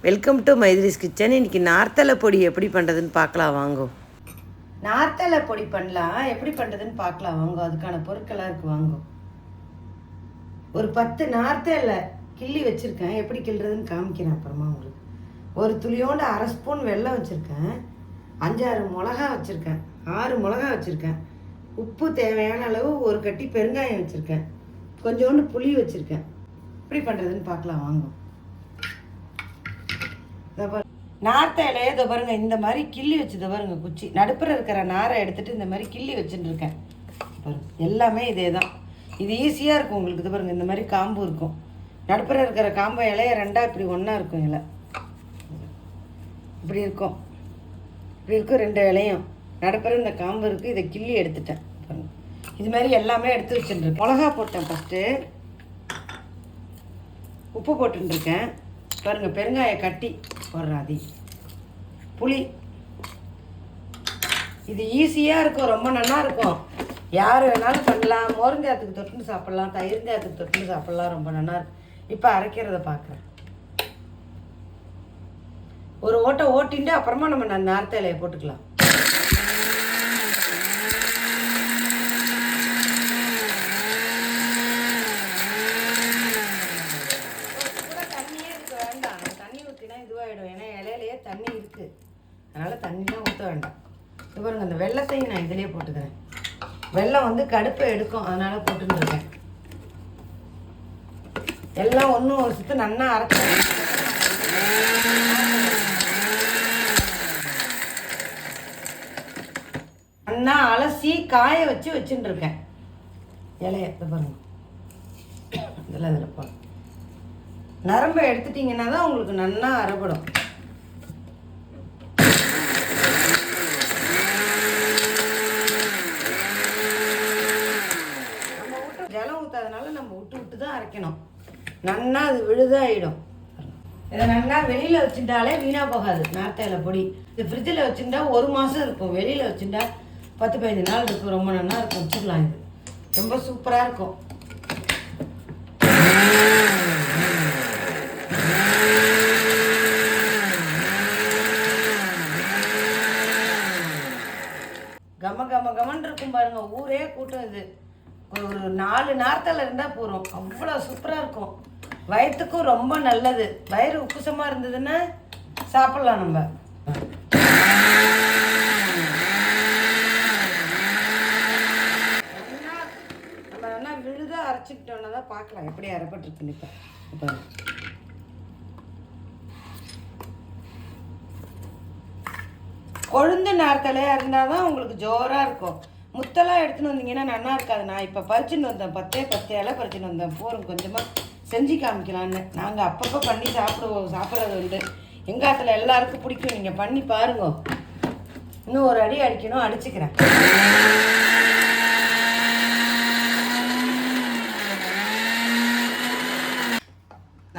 Welcome to மைதிரிஸ் kitchen. இன்றைக்கி நார்த்தலை பொடி எப்படி பண்ணுறதுன்னு பார்க்கலாம் வாங்கோ. நார்த்தலை பொடி பண்ணலாம், எப்படி பண்ணுறதுன்னு பார்க்கலாம் வாங்கோ. அதுக்கான பொருட்களாக இருக்குது வாங்கோ. ஒரு 10 நார்த்தலை கிள்ளி வச்சுருக்கேன். எப்படி கிள்றதுன்னு காமிக்கிறேன் அப்புறமா உங்களுக்கு. ஒரு துளியோண்டு 1/2 ஸ்பூன் வெல்லம் வச்சுருக்கேன். 5-6 மிளகா வச்சுருக்கேன். 6 மிளகா வச்சுருக்கேன். உப்பு தேவையான அளவு ஒரு கட்டி பெருங்காயம் வச்சுருக்கேன். கொஞ்சோண்டு புளி வச்சுருக்கேன். எப்படி பண்ணுறதுன்னு பார்க்கலாம் வாங்க. நார்த்தை இலையை இதை பாருங்க, இந்த மாதிரி கிள்ளி வச்சுதை பாருங்க. குச்சி நடுப்புற இருக்கிற நாரை எடுத்துகிட்டு இந்த மாதிரி கிள்ளி வச்சுட்டுருக்கேன் பாருங்க. எல்லாமே இதே தான். இது ஈஸியாக இருக்கும் உங்களுக்கு. இது பாருங்கள், இந்த மாதிரி காம்பு இருக்கும். நடுப்புற இருக்கிற காம்பு இலைய ரெண்டாக இப்படி ஒன்றா இருக்கும். இலை இப்படி இருக்கும், இப்படி இருக்கும். 2 இலையும் நடுப்புற இந்த காம்பு இருக்குது. இதை கிள்ளி எடுத்துட்டேன் பாருங்க. இது மாதிரி எல்லாமே எடுத்து வச்சுட்டுருக்கேன். மிளகா போட்டேன் ஃபஸ்ட்டு, உப்பு போட்டுருக்கேன் பாருங்கள். பெருங்காய கட்டி போடுறாதி, புளி. இது ஈஸியாக இருக்கும், ரொம்ப நல்லா இருக்கும். யார் வேணாலும் பண்ணலாம். மோருங்காயத்துக்கு தொட்டுன்னு சாப்பிட்லாம், தயிர்ங்காயத்துக்கு தொட்டுன்னு சாப்பிட்லாம். ரொம்ப நல்லா இருக்கும். இப்போ அரைக்கிறத பார்க்குறேன். ஒரு ஓட்டை ஓட்டின்ட்டு அப்புறமா நம்ம நார்த்தை இலையை போட்டுக்கலாம். இதுவாகிடும், ஏன்னா இலையிலேயே தண்ணி இருக்குது. அதனால் தண்ணிலாம் ஊற்ற வேண்டாம். இது பாருங்க, அந்த வெள்ளத்தையும் நான் இதிலே போட்டுக்கிறேன். வெள்ளம் வந்து கடுப்பை எடுக்கும், அதனால் போட்டுருக்கேன். எல்லாம் ஒன்றும் ஒரு சுற்று நல்லா அரைச்சி நல்லா அலசி காய வச்சு வச்சுட்டுருக்கேன் இலைய. இது பாருங்க, இதில் போடுறேன். நரம்பை எடுத்துட்டிங்கன்னா தான் உங்களுக்கு நல்லா அரைப்படும். நம்ம விட்டு ஜலம் ஊற்றாதனால நம்ம விட்டு தான் அரைக்கணும். நல்லா அது விழுதாயிடும். இதை நல்லா வெளியில் வச்சுட்டாலே வீணாக போகாது. நார்த்தையில பொடி இது ஃப்ரிட்ஜில் வச்சுட்டா 1 மாதம் இருக்கும். வெளியில் வச்சுட்டா 10-15 நாள் இருக்கும். ரொம்ப நல்லா இருக்கும், வச்சுக்கலாம். இது ரொம்ப சூப்பராக இருக்கும். கமன்னு இருக்கும் பாருங்க. ஊரே கூட்டம். இது ஒரு 4 நார்த்தலை இருந்தால் போகிறோம். அவ்வளோ சூப்பராக இருக்கும். வயிற்றுக்கும் ரொம்ப நல்லது. வயிறு உப்புசமாக இருந்ததுன்னா சாப்பிட்லாம். நம்ம நல்லா விழுதாக அரைச்சிக்கிட்டோன்னா தான் பார்க்கலாம் எப்படி அரைப்பட்டுருக்குன்னு. இப்போ கொழுந்து நார்த்தலையாக இருந்தால் தான் உங்களுக்கு ஜோராக இருக்கும். முத்தெல்லாம் எடுத்துன்னு வந்தீங்கன்னா நல்லா இருக்காது. நான் இப்போ பறிச்சுன்னு வந்தேன். 10 இலை பறிச்சுன்னு வந்தேன். போகிறோம் கொஞ்சமாக செஞ்சு காமிக்கலான்னு. நாங்கள் அப்பப்போ பண்ணி சாப்பிட்றது உண்டு. எங்கள் ஆற்றுல எல்லாருக்கும் பிடிக்கும். நீங்கள் பண்ணி பாருங்க. இன்னும் ஒரு அடி அடிக்கணும், அடிச்சுக்கிறேன்.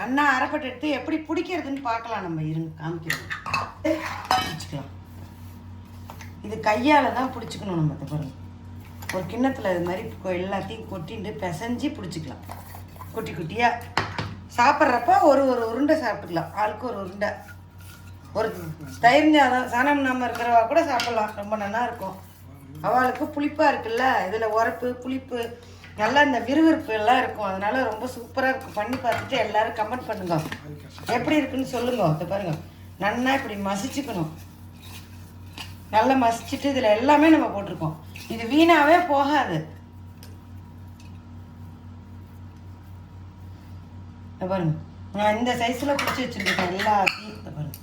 நல்லா அரைப்பட்டு எடுத்து எப்படி பிடிக்கிறதுன்னு பார்க்கலாம். நம்ம இருங்க காமிக்கிறோம். பிடிச்சிக்கலாம். இது கையால் தான் பிடிச்சிக்கணும். நம்ம இதை பாருங்கள், ஒரு கிண்ணத்தில் இது மாதிரி எல்லாத்தையும் கொட்டிட்டு பிசைஞ்சு பிடிச்சிக்கலாம். குட்டி குட்டியாக சாப்பிட்றப்ப ஒரு உருண்டை சாப்பிட்டுக்கலாம். ஆளுக்கு ஒரு உருண்டை. ஒரு தயிர்ஞ்சாதம் சாணம் நாம இருக்கிறவா கூட சாப்பிட்லாம். ரொம்ப நல்லா இருக்கும். அவளுக்கு புளிப்பாக இருக்குல்ல, இதில் உரப்பு புளிப்பு நல்லா இந்த விறுவிறுப்பு எல்லாம் இருக்கும். அதனால ரொம்ப சூப்பராக இருக்கும். பண்ணி பார்த்துட்டு எல்லோரும் கமெண்ட் பண்ணுங்க, எப்படி இருக்குன்னு சொல்லுங்க. இதை பாருங்கள், நல்லா இப்படி மசிச்சுக்கணும். நல்லா மசிச்சுட்டு இதில் எல்லாமே நம்ம போட்டிருக்கோம். இது வீணாகவே போகாது. பாருங்க, நான் இந்த சைஸில் பிடிச்சி வச்சுருக்கேன் எல்லாத்தையும். இதை பாருங்க,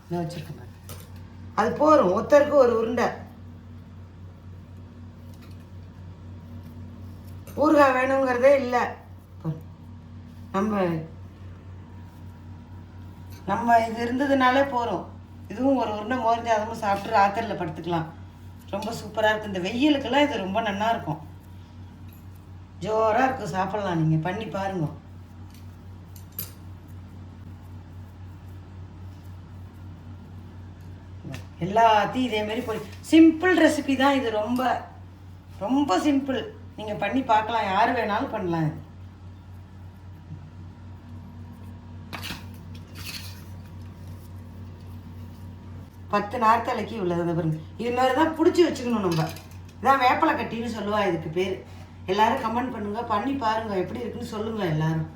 நான் வச்சுருக்கேன் பாருங்க. அது போகிறோம். ஒருத்தருக்கு ஒரு உருண்டை. ஊறுகாய் வேணுங்கிறதே இல்லை. நம்ம இது இருந்ததுனாலே போகிறோம். இதுவும் ஒரு உருண்டை மோர்ஞ்சாதமும் சாப்பிட்டு ராத்திரியில் படுத்துக்கலாம். ரொம்ப சூப்பராக இருக்குது. இந்த வெயிலுக்கெல்லாம் இது ரொம்ப நல்லா இருக்கும். ஜோராக இருக்கும், சாப்பிட்லாம். நீங்கள் பண்ணி பாருங்க. எல்லாத்தையும் இதேமாரி போய் சிம்பிள் ரெசிபி தான் இது. ரொம்ப ரொம்ப சிம்பிள். நீங்கள் பண்ணி பார்க்கலாம். யார் வேணாலும் பண்ணலாம். 10 நார்த்தலைக்கு உள்ளது அந்த பாருங்க. இது மாதிரி தான் பிடிச்சி வச்சுக்கணும் நம்ம. இதான் வேப்பலை கட்டின்னு சொல்லுவா இதுக்கு பேர். எல்லாரும் கமெண்ட் பண்ணுங்க, பண்ணி பாருங்க எப்படி இருக்குன்னு சொல்லுங்க எல்லாரும்.